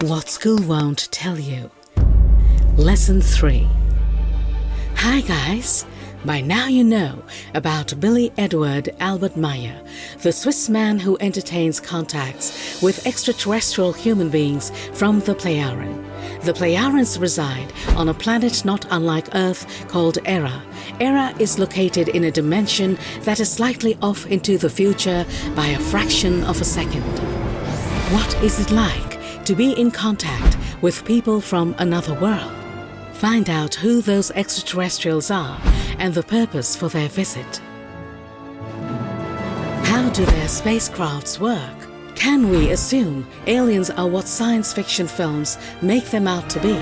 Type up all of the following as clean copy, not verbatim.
What school won't tell you. Lesson 3. Hi guys! By now you know about Billy Edward Albert Meyer, the Swiss man who entertains contacts with extraterrestrial human beings from the Plejaren. The Plejarens reside on a planet not unlike Earth called Era. Era is located in a dimension that is slightly off into the future by a fraction of a second. What is it like to be in contact with people from another world? Find out who those extraterrestrials are and the purpose for their visit. How do their spacecrafts work? Can we assume aliens are what science fiction films make them out to be?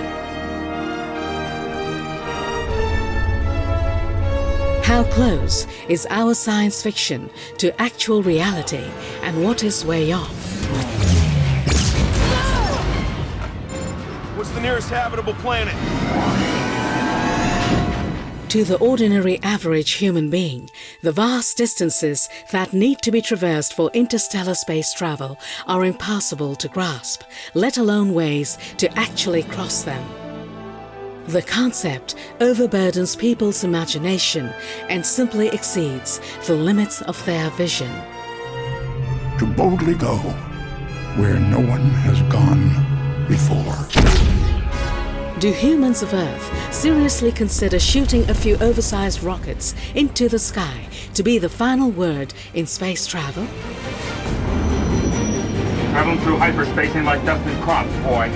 How close is our science fiction to actual reality, and what is way off? What's the nearest habitable planet? To the ordinary average human being, the vast distances that need to be traversed for interstellar space travel are impossible to grasp, let alone ways to actually cross them. The concept overburdens people's imagination and simply exceeds the limits of their vision. To boldly go where no one has gone before. Do humans of Earth seriously consider shooting a few oversized rockets into the sky to be the final word in space travel? Traveling through hyperspace ain't like dusting crops, boy.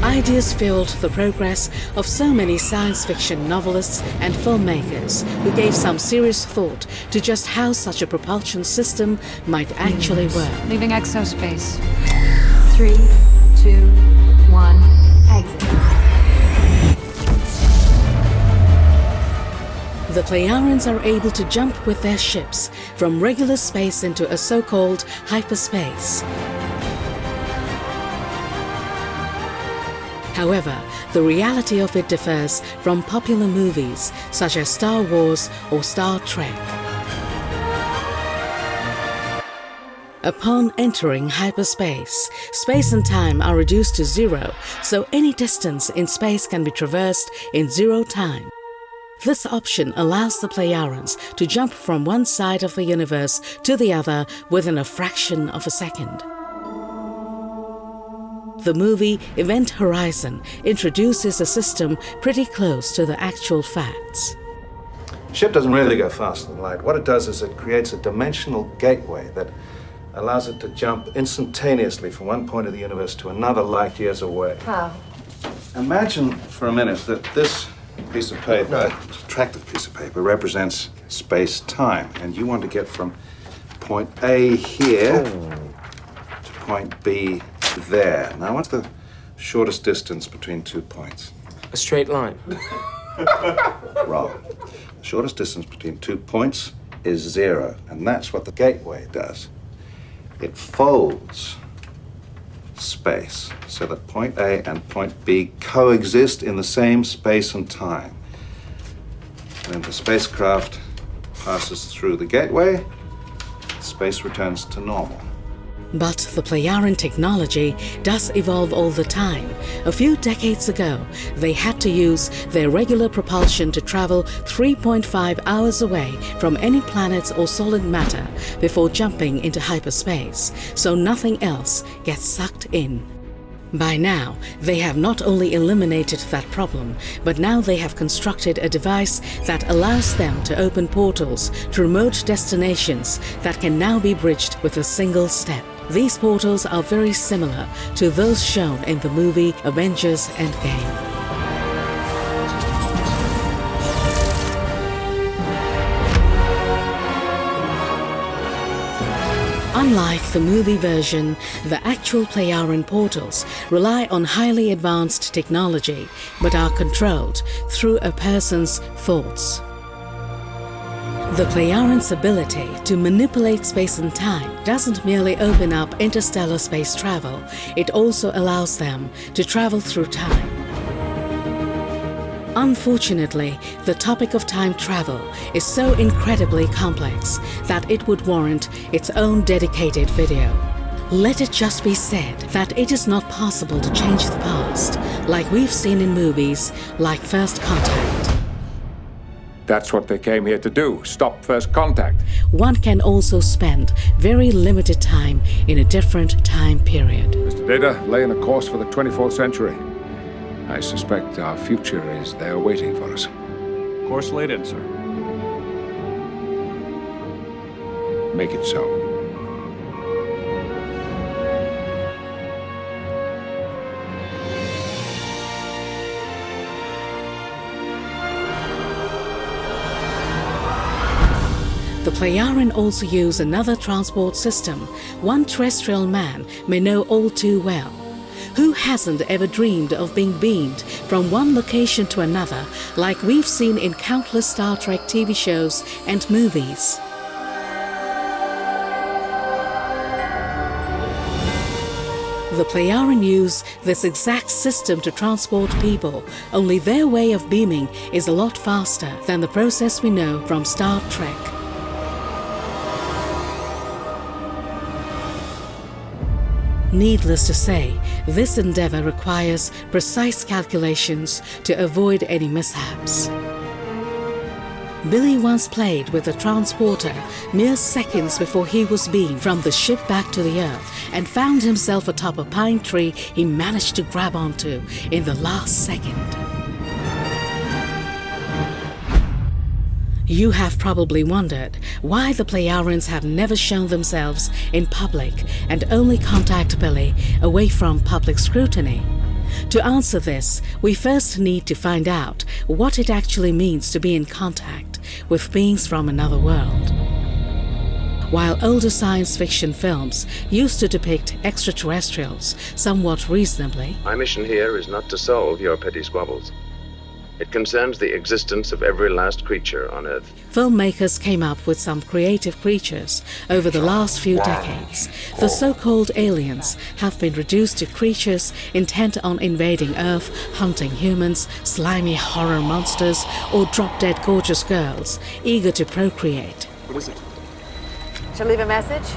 Ideas fueled the progress of so many science fiction novelists and filmmakers who gave some serious thought to just how such a propulsion system might actually work. Leaving exospace. 3, 2, 1, exit. The Plejarens are able to jump with their ships from regular space into a so-called hyperspace. However, the reality of it differs from popular movies such as Star Wars or Star Trek. Upon entering hyperspace, space and time are reduced to zero, so any distance in space can be traversed in zero time. This option allows the Plejarens to jump from one side of the universe to the other within a fraction of a second. The movie Event Horizon introduces a system pretty close to the actual facts. Ship doesn't really go faster than light. What it does is it creates a dimensional gateway that allows it to jump instantaneously from one point of the universe to another light years away. How? Imagine for a minute that this piece of paper, attractive piece of paper, represents space-time, and you want to get from point A here to point B there. Now, what's the shortest distance between 2 points? A straight line. Wrong. The shortest distance between 2 points is 0, and that's what the gateway does. It folds space so that point A and point B coexist in the same space and time. And when the spacecraft passes through the gateway, space returns to normal. But the Plejaren technology does evolve all the time. A few decades ago, they had to use their regular propulsion to travel 3.5 hours away from any planets or solid matter before jumping into hyperspace, so nothing else gets sucked in. By now, they have not only eliminated that problem, but now they have constructed a device that allows them to open portals to remote destinations that can now be bridged with a single step. These portals are very similar to those shown in the movie Avengers Endgame. Unlike the movie version, the actual Plejaren portals rely on highly advanced technology, but are controlled through a person's thoughts. The Plejaren's ability to manipulate space and time doesn't merely open up interstellar space travel, it also allows them to travel through time. Unfortunately, the topic of time travel is so incredibly complex that it would warrant its own dedicated video. Let it just be said that it is not possible to change the past, like we've seen in movies like First Contact. That's what they came here to do, stop First Contact. One can also spend very limited time in a different time period. Mr. Data, laying a course for the 24th century. I suspect our future is there waiting for us. Course laid in, sir. Make it so. The Plejaren also use another transport system one terrestrial man may know all too well. Who hasn't ever dreamed of being beamed from one location to another like we've seen in countless Star Trek TV shows and movies? The Plejaren use this exact system to transport people, only their way of beaming is a lot faster than the process we know from Star Trek. Needless to say, this endeavor requires precise calculations to avoid any mishaps. Billy once played with a transporter mere seconds before he was beamed from the ship back to the Earth and found himself atop a pine tree he managed to grab onto in the last second. You have probably wondered why the Plejarens have never shown themselves in public and only contact Billy away from public scrutiny. To answer this, we first need to find out what it actually means to be in contact with beings from another world. While older science fiction films used to depict extraterrestrials somewhat reasonably, My mission here is not to solve your petty squabbles. It concerns the existence of every last creature on Earth. filmmakers came up with some creative creatures over the last few decades. The so-called aliens have been reduced to creatures intent on invading Earth, hunting humans, slimy horror monsters, or drop-dead gorgeous girls eager to procreate. What is it? Should I leave a message?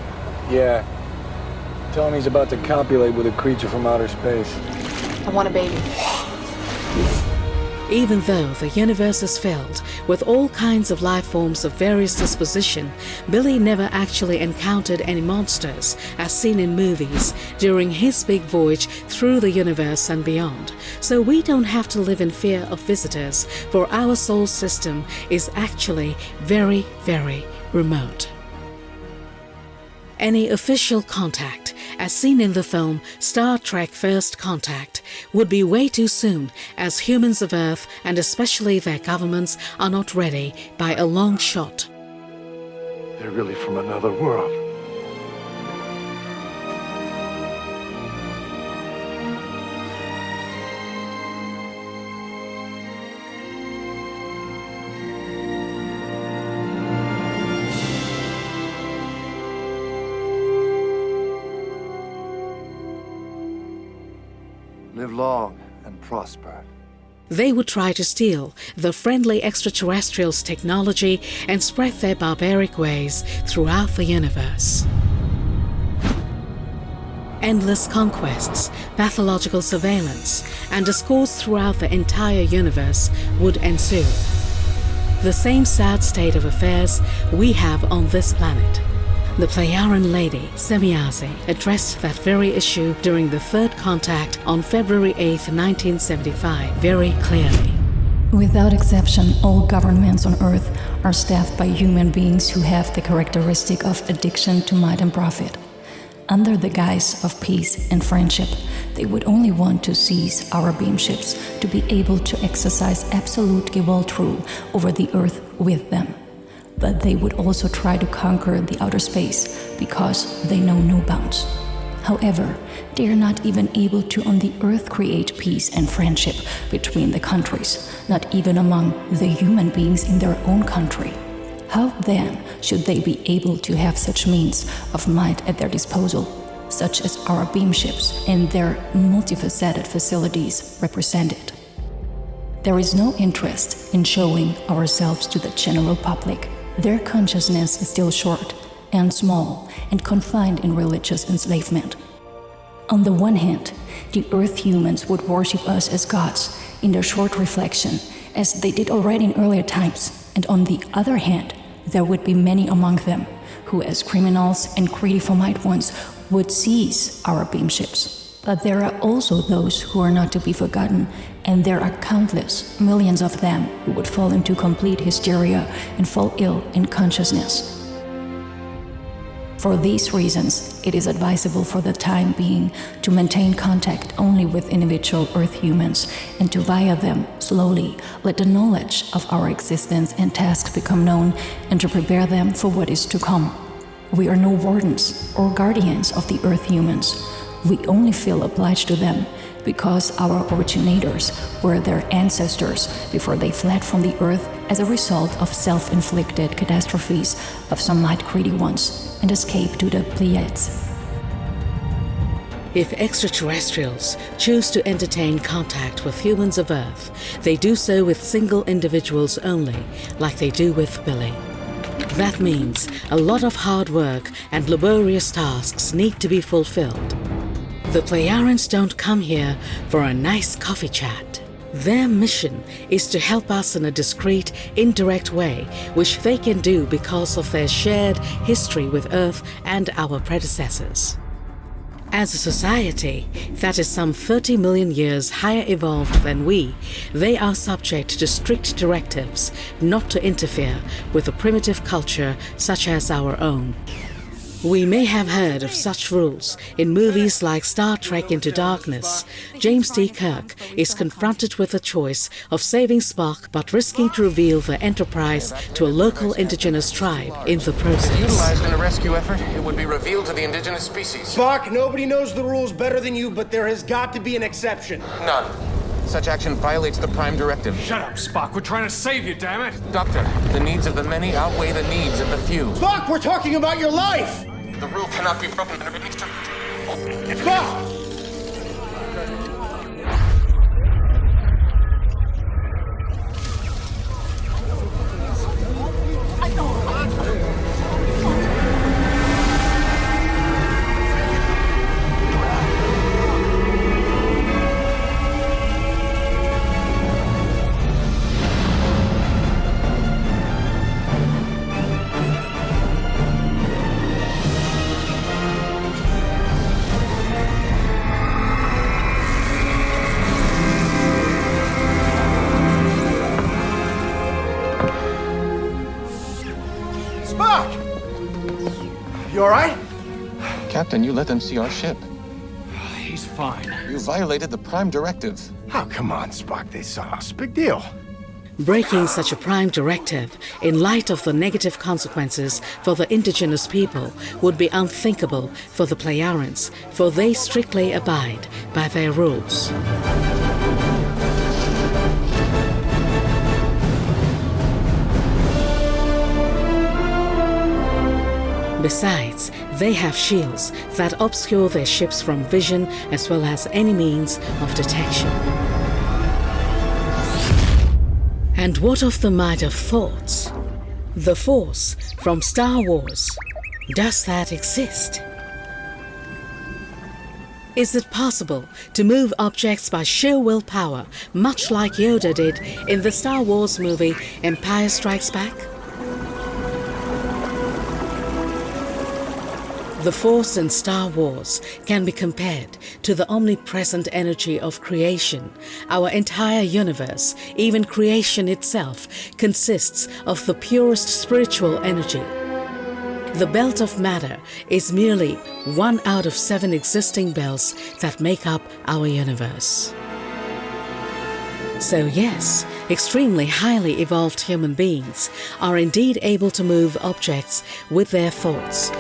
Yeah. Tell him he's about to copulate with a creature from outer space. I want a baby. Even though the universe is filled with all kinds of life forms of various disposition, Billy never actually encountered any monsters as seen in movies during his big voyage through the universe and beyond. So we don't have to live in fear of visitors, for our solar system is actually very, very remote. Any official contact, as seen in the film Star Trek First Contact, would be way too soon, as humans of Earth, and especially their governments, are not ready by a long shot. They're really from another world. Live long and prosper. They would try to steal the friendly extraterrestrials' technology and spread their barbaric ways throughout the universe. Endless conquests, pathological surveillance, and discourse throughout the entire universe would ensue. The same sad state of affairs we have on this planet. The Plejaren lady, Semiazi, addressed that very issue during the Third Contact on February 8, 1975, very clearly. Without exception, all governments on Earth are staffed by human beings who have the characteristic of addiction to might and profit. Under the guise of peace and friendship, they would only want to seize our beam ships to be able to exercise absolute Gewalt rule over the Earth with them. But they would also try to conquer the outer space because they know no bounds. However, they are not even able to on the Earth create peace and friendship between the countries, not even among the human beings in their own country. How then should they be able to have such means of might at their disposal, such as our beam ships and their multifaceted facilities represented? There is no interest in showing ourselves to the general public. Their consciousness is still short and small and confined in religious enslavement. On the one hand, the Earth humans would worship us as gods in their short reflection, as they did already in earlier times, and on the other hand, there would be many among them who, as criminals and greedy for might ones, would seize our beamships. But there are also those who are not to be forgotten, and there are countless, millions of them who would fall into complete hysteria and fall ill in consciousness. For these reasons, it is advisable for the time being to maintain contact only with individual Earth humans and to via them, slowly, let the knowledge of our existence and tasks become known and to prepare them for what is to come. We are no wardens or guardians of the Earth humans. We only feel obliged to them because our originators were their ancestors before they fled from the Earth as a result of self-inflicted catastrophes of some might-greedy ones and escaped to the Pleiades. If extraterrestrials choose to entertain contact with humans of Earth, they do so with single individuals only, like they do with Billy. That means a lot of hard work and laborious tasks need to be fulfilled. The Plejarians don't come here for a nice coffee chat. Their mission is to help us in a discreet, indirect way, which they can do because of their shared history with Earth and our predecessors. As a society that is some 30 million years higher evolved than we, they are subject to strict directives not to interfere with a primitive culture such as our own. We may have heard of such rules in movies like Star Trek Into Darkness. James T. Kirk is confronted with the choice of saving Spock but risking to reveal the Enterprise to a local indigenous tribe in the process. Utilized in a rescue effort, it would be revealed to the indigenous species. Spock, nobody knows the rules better than you, but there has got to be an exception. None. Such action violates the Prime Directive. Shut up, Spock. We're trying to save you, damn it. Doctor, the needs of the many outweigh the needs of the few. Spock, we're talking about your life! The rule cannot be broken. Spock! You all right? Captain, you let them see our ship. He's fine. You violated the Prime Directive. Oh, come on, Spock. They saw us. Big deal. Breaking such a prime directive in light of the negative consequences for the indigenous people would be unthinkable for the Plejarians, for they strictly abide by their rules. Besides, they have shields that obscure their ships from vision as well as any means of detection. And what of the might of thoughts? The Force from Star Wars. Does that exist? Is it possible to move objects by sheer willpower, much like Yoda did in the Star Wars movie Empire Strikes Back? The Force in Star Wars can be compared to the omnipresent energy of creation. Our entire universe, even creation itself, consists of the purest spiritual energy. The belt of matter is merely 1 out of 7 existing belts that make up our universe. So yes, extremely highly evolved human beings are indeed able to move objects with their thoughts.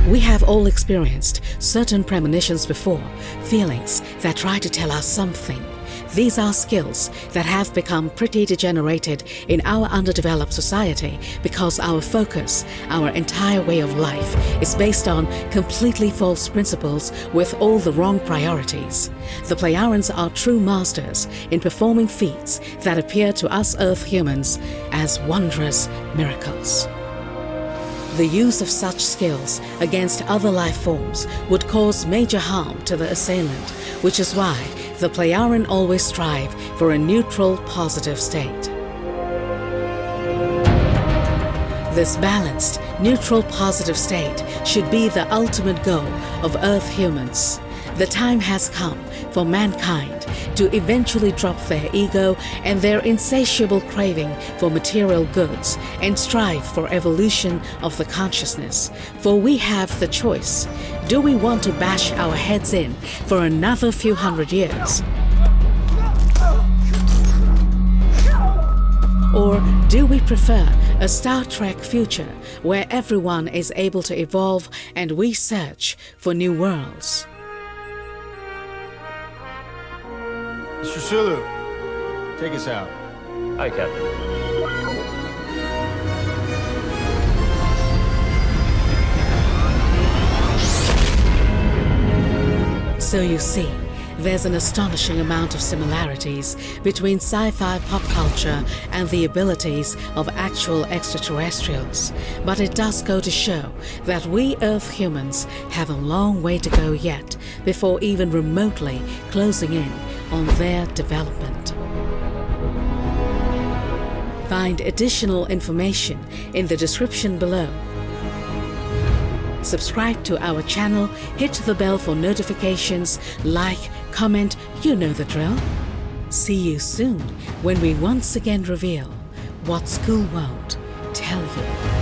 We have all experienced certain premonitions before, feelings that try to tell us something. These are skills that have become pretty degenerated in our underdeveloped society because our focus, our entire way of life, is based on completely false principles with all the wrong priorities. The Plejarans are true masters in performing feats that appear to us Earth humans as wondrous miracles. The use of such skills against other life forms would cause major harm to the assailant, which is why the Plejaran always strive for a neutral, positive state. This balanced, neutral, positive state should be the ultimate goal of Earth humans. The time has come for mankind to eventually drop their ego and their insatiable craving for material goods and strive for evolution of the consciousness. For we have the choice. Do we want to bash our heads in for another few hundred years? Or do we prefer a Star Trek future where everyone is able to evolve and we search for new worlds? Mr. Sulu, take us out. Hi, Captain. So you see, there's an astonishing amount of similarities between sci-fi pop culture and the abilities of actual extraterrestrials. But it does go to show that we Earth humans have a long way to go yet before even remotely closing in on their development. Find additional information in the description below. Subscribe to our channel, hit the bell for notifications, like, comment, you know the drill. See you soon when we once again reveal what school won't tell you.